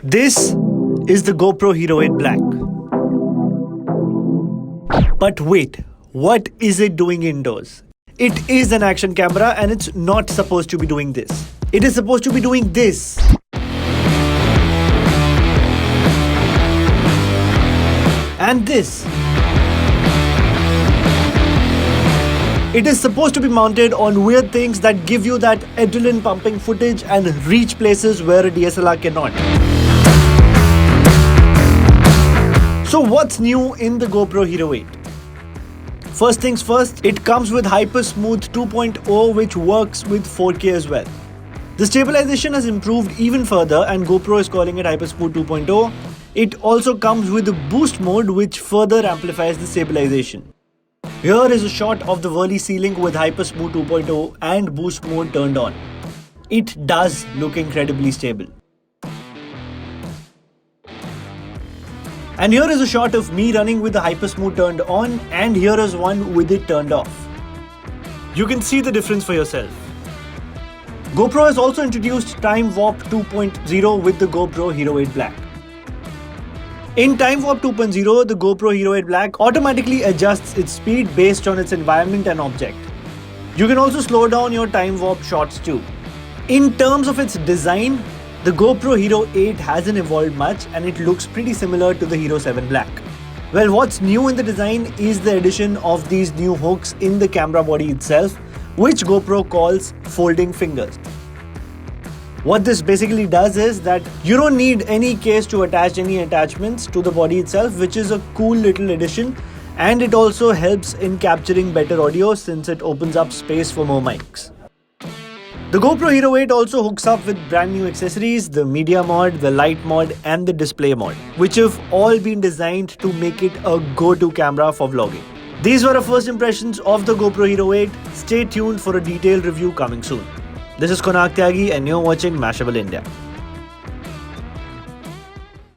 This is the GoPro Hero 8 Black. But wait, what is it doing indoors? It is an action camera and it's not supposed to be doing this. It is supposed to be doing this. And this. It is supposed to be mounted on weird things that give you that adrenaline pumping footage and reach places where a DSLR cannot. So what's new in the GoPro Hero 8? First things first, it comes with Hyper Smooth 2.0 which works with 4K as well. The stabilization has improved even further and GoPro is calling it Hyper Smooth 2.0. It also comes with the boost mode which further amplifies the stabilization. Here is a shot of the Whirly ceiling with Hyper Smooth 2.0 and boost mode turned on. It does look incredibly stable. And here is a shot of me running with the Hyper Smooth turned on, and here is one with it turned off. You can see the difference for yourself. GoPro has also introduced Time Warp 2.0 with the GoPro Hero 8 Black. In Time Warp 2.0, the GoPro Hero 8 Black automatically adjusts its speed based on its environment and object. You can also slow down your time warp shots too. In terms of its design, the GoPro Hero 8 hasn't evolved much and it looks pretty similar to the Hero 7 Black. Well, what's new in the design is the addition of these new hooks in the camera body itself, which GoPro calls folding fingers. What this basically does is that you don't need any case to attach any attachments to the body itself, which is a cool little addition, and it also helps in capturing better audio since it opens up space for more mics. The GoPro Hero 8 also hooks up with brand new accessories, the media mod, the light mod and the display mod, which have all been designed to make it a go-to camera for vlogging. These were our first impressions of the GoPro Hero 8. Stay tuned for a detailed review coming soon. This is Konark Tyagi and you're watching Mashable India.